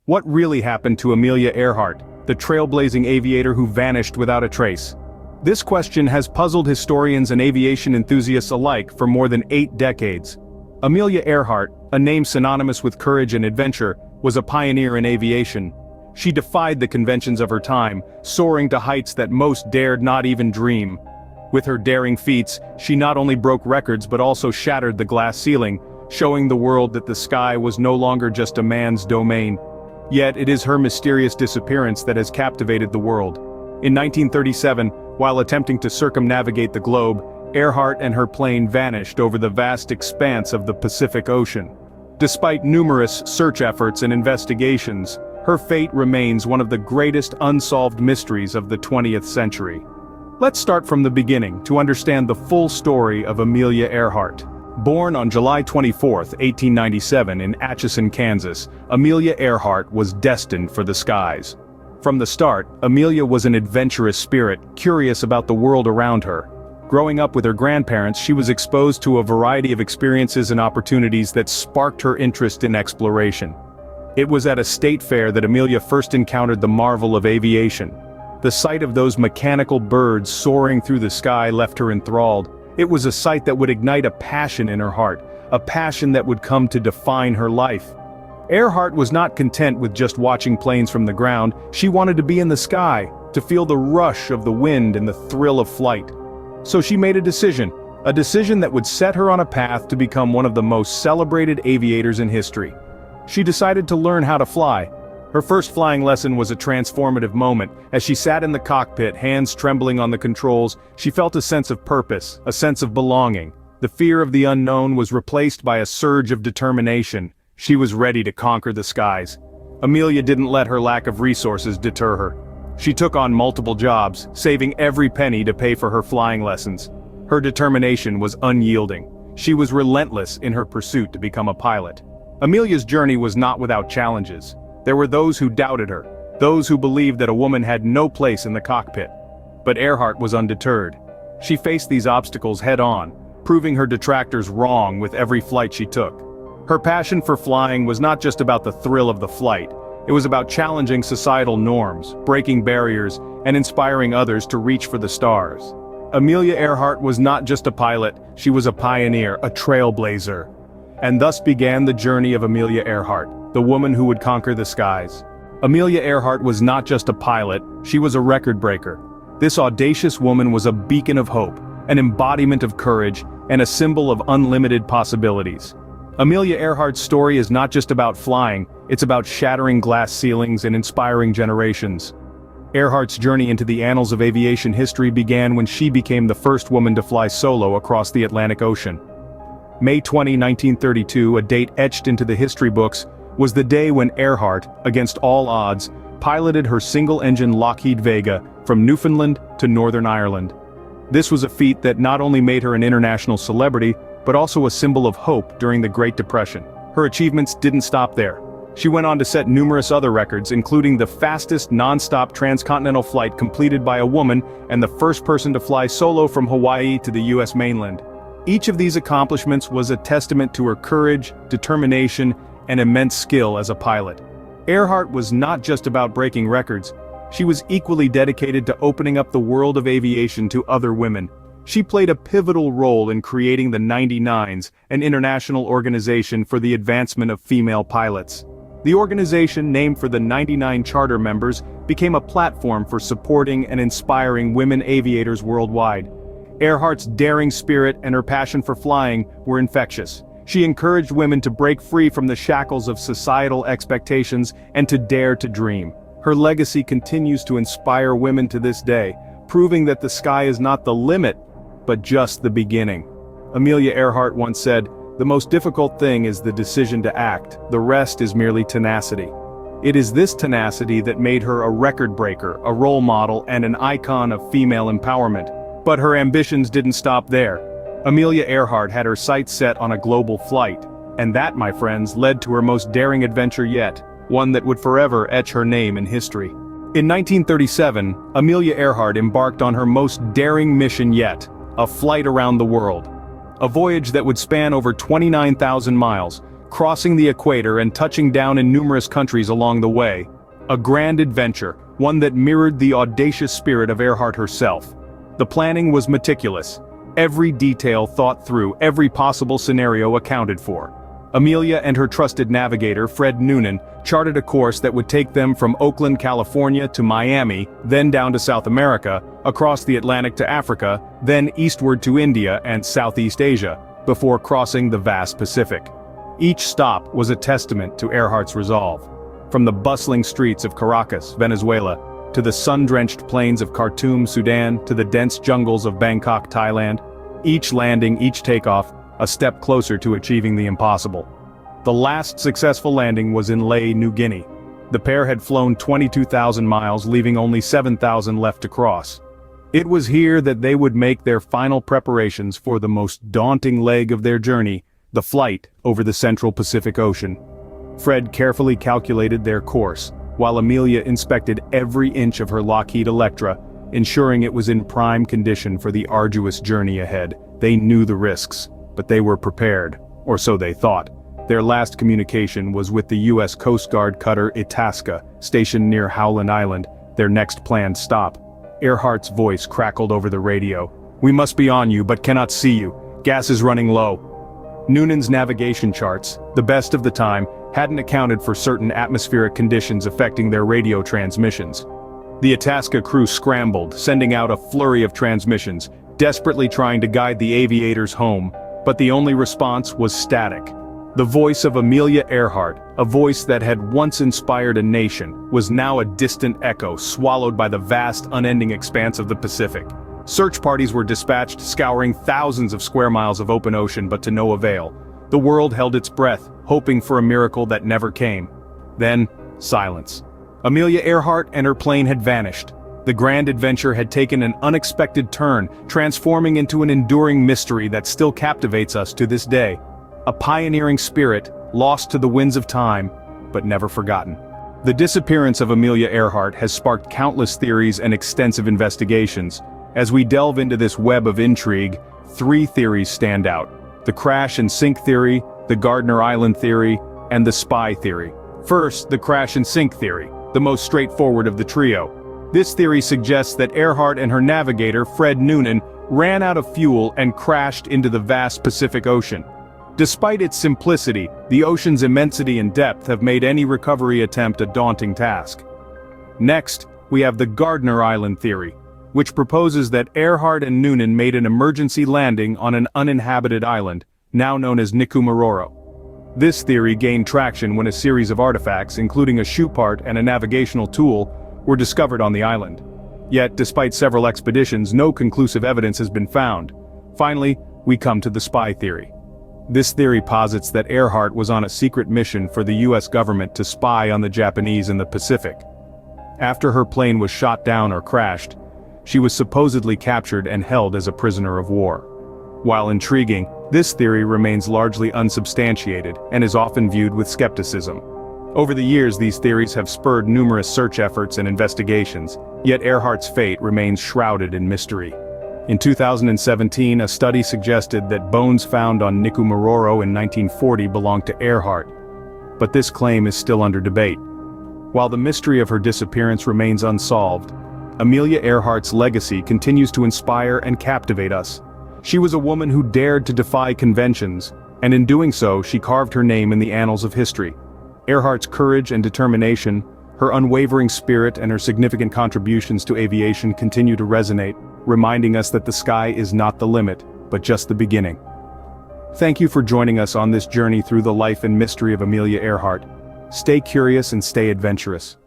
What really happened to Amelia Earhart, the trailblazing aviator who vanished without a trace? This question has puzzled historians and aviation enthusiasts alike for more than 8 decades. Amelia Earhart, a name synonymous with courage and adventure, was a pioneer in aviation. She defied the conventions of her time, soaring to heights that most dared not even dream. With her daring feats, she not only broke records but also shattered the glass ceiling, showing the world that the sky was no longer just a man's domain. Yet it is her mysterious disappearance that has captivated the world. In 1937, while attempting to circumnavigate the globe, Earhart and her plane vanished over the vast expanse of the Pacific Ocean. Despite numerous search efforts and investigations, her fate remains one of the greatest unsolved mysteries of the 20th century. Let's start from the beginning to understand the full story of Amelia Earhart. Born on July 24, 1897 in Atchison, Kansas, Amelia Earhart was destined for the skies. From the start, Amelia was an adventurous spirit, curious about the world around her. Growing up with her grandparents, she was exposed to a variety of experiences and opportunities that sparked her interest in exploration. It was at a state fair that Amelia first encountered the marvel of aviation. The sight of those mechanical birds soaring through the sky left her enthralled. It was a sight that would ignite a passion in her heart, a passion that would come to define her life. Earhart was not content with just watching planes from the ground. She wanted to be in the sky, to feel the rush of the wind and the thrill of flight. So she made a decision that would set her on a path to become one of the most celebrated aviators in history. She decided to learn how to fly. Her first flying lesson was a transformative moment. As she sat in the cockpit, hands trembling on the controls, she felt a sense of purpose, a sense of belonging. The fear of the unknown was replaced by a surge of determination. She was ready to conquer the skies. Amelia didn't let her lack of resources deter her. She took on multiple jobs, saving every penny to pay for her flying lessons. Her determination was unyielding. She was relentless in her pursuit to become a pilot. Amelia's journey was not without challenges. There were those who doubted her, those who believed that a woman had no place in the cockpit. But Earhart was undeterred. She faced these obstacles head-on, proving her detractors wrong with every flight she took. Her passion for flying was not just about the thrill of the flight. It was about challenging societal norms, breaking barriers, and inspiring others to reach for the stars. Amelia Earhart was not just a pilot, she was a pioneer, a trailblazer. And thus began the journey of Amelia Earhart, the woman who would conquer the skies. Amelia Earhart was not just a pilot, she was a record breaker. This audacious woman was a beacon of hope, an embodiment of courage, and a symbol of unlimited possibilities. Amelia Earhart's story is not just about flying, it's about shattering glass ceilings and inspiring generations. Earhart's journey into the annals of aviation history began when she became the first woman to fly solo across the Atlantic Ocean. May 20, 1932, a date etched into the history books, was the day when Earhart, against all odds, piloted her single-engine Lockheed Vega from Newfoundland to Northern Ireland. This was a feat that not only made her an international celebrity, but also a symbol of hope during the Great Depression. Her achievements didn't stop there. She went on to set numerous other records, including the fastest non-stop transcontinental flight completed by a woman and the first person to fly solo from Hawaii to the US mainland. Each of these accomplishments was a testament to her courage, determination, and immense skill as a pilot. Earhart was not just about breaking records. She was equally dedicated to opening up the world of aviation to other women. She played a pivotal role in creating the 99s, an international organization for the advancement of female pilots. The organization, named for the 99 charter members, became a platform for supporting and inspiring women aviators worldwide. Earhart's daring spirit and her passion for flying were infectious. She encouraged women to break free from the shackles of societal expectations and to dare to dream. Her legacy continues to inspire women to this day, proving that the sky is not the limit, but just the beginning. Amelia Earhart once said, "The most difficult thing is the decision to act, the rest is merely tenacity." It is this tenacity that made her a record breaker, a role model, and an icon of female empowerment. But her ambitions didn't stop there. Amelia Earhart had her sights set on a global flight, and that, my friends, led to her most daring adventure yet, one that would forever etch her name in history. In 1937, Amelia Earhart embarked on her most daring mission yet, a flight around the world. A voyage that would span over 29,000 miles, crossing the equator and touching down in numerous countries along the way. A grand adventure, one that mirrored the audacious spirit of Earhart herself. The planning was meticulous. Every detail thought through, every possible scenario accounted for. Amelia and her trusted navigator, Fred Noonan, charted a course that would take them from Oakland, California to Miami, then down to South America, across the Atlantic to Africa, then eastward to India and Southeast Asia, before crossing the vast Pacific. Each stop was a testament to Earhart's resolve. From the bustling streets of Caracas, Venezuela, to the sun-drenched plains of Khartoum, Sudan, to the dense jungles of Bangkok, Thailand, each landing, each takeoff, a step closer to achieving the impossible. The last successful landing was in Lae, New Guinea. The pair had flown 22,000 miles, leaving only 7,000 left to cross. It was here that they would make their final preparations for the most daunting leg of their journey, the flight over the central Pacific Ocean. Fred carefully calculated their course, while Amelia inspected every inch of her Lockheed Electra, ensuring it was in prime condition for the arduous journey ahead. They knew the risks, but they were prepared, or so they thought. Their last communication was with the U.S. Coast Guard cutter Itasca, stationed near Howland Island, their next planned stop. Earhart's voice crackled over the radio. "We must be on you, but cannot see you. Gas is running low." Noonan's navigation charts, the best of the time, hadn't accounted for certain atmospheric conditions affecting their radio transmissions. The Itasca crew scrambled, sending out a flurry of transmissions, desperately trying to guide the Aviators home, but the only response was static. The voice of Amelia Earhart, a voice that had once inspired a nation, was now a distant echo swallowed by the vast, unending expanse of the Pacific. Search parties were dispatched, scouring thousands of square miles of open ocean, but to no avail. The world held its breath, hoping for a miracle that never came. Then, silence. Amelia Earhart and her plane had vanished. The grand adventure had taken an unexpected turn, transforming into an enduring mystery that still captivates us to this day. A pioneering spirit, lost to the winds of time, but never forgotten. The disappearance of Amelia Earhart has sparked countless theories and extensive investigations. As we delve into this web of intrigue, three theories stand out: the crash and sink theory, the Gardner Island theory, and the spy theory. First, the crash and sink theory, the most straightforward of the trio. This theory suggests that Earhart and her navigator, Fred Noonan, ran out of fuel and crashed into the vast Pacific Ocean. Despite its simplicity, the ocean's immensity and depth have made any recovery attempt a daunting task. Next, we have the Gardner Island theory, which proposes that Earhart and Noonan made an emergency landing on an uninhabited island, now known as Nikumaroro. This theory gained traction when a series of artifacts, including a shoe part and a navigational tool, were discovered on the island. Yet, despite several expeditions, no conclusive evidence has been found. Finally, we come to the spy theory. This theory posits that Earhart was on a secret mission for the US government to spy on the Japanese in the Pacific. After her plane was shot down or crashed, she was supposedly captured and held as a prisoner of war. While intriguing, this theory remains largely unsubstantiated and is often viewed with skepticism. Over the years, these theories have spurred numerous search efforts and investigations, yet Earhart's fate remains shrouded in mystery. In 2017, a study suggested that bones found on Nikumaroro in 1940 belonged to Earhart, but this claim is still under debate. While the mystery of her disappearance remains unsolved, Amelia Earhart's legacy continues to inspire and captivate us. She was a woman who dared to defy conventions, and in doing so, she carved her name in the annals of history. Earhart's courage and determination, her unwavering spirit, and her significant contributions to aviation continue to resonate, reminding us that the sky is not the limit, but just the beginning. Thank you for joining us on this journey through the life and mystery of Amelia Earhart. Stay curious and stay adventurous.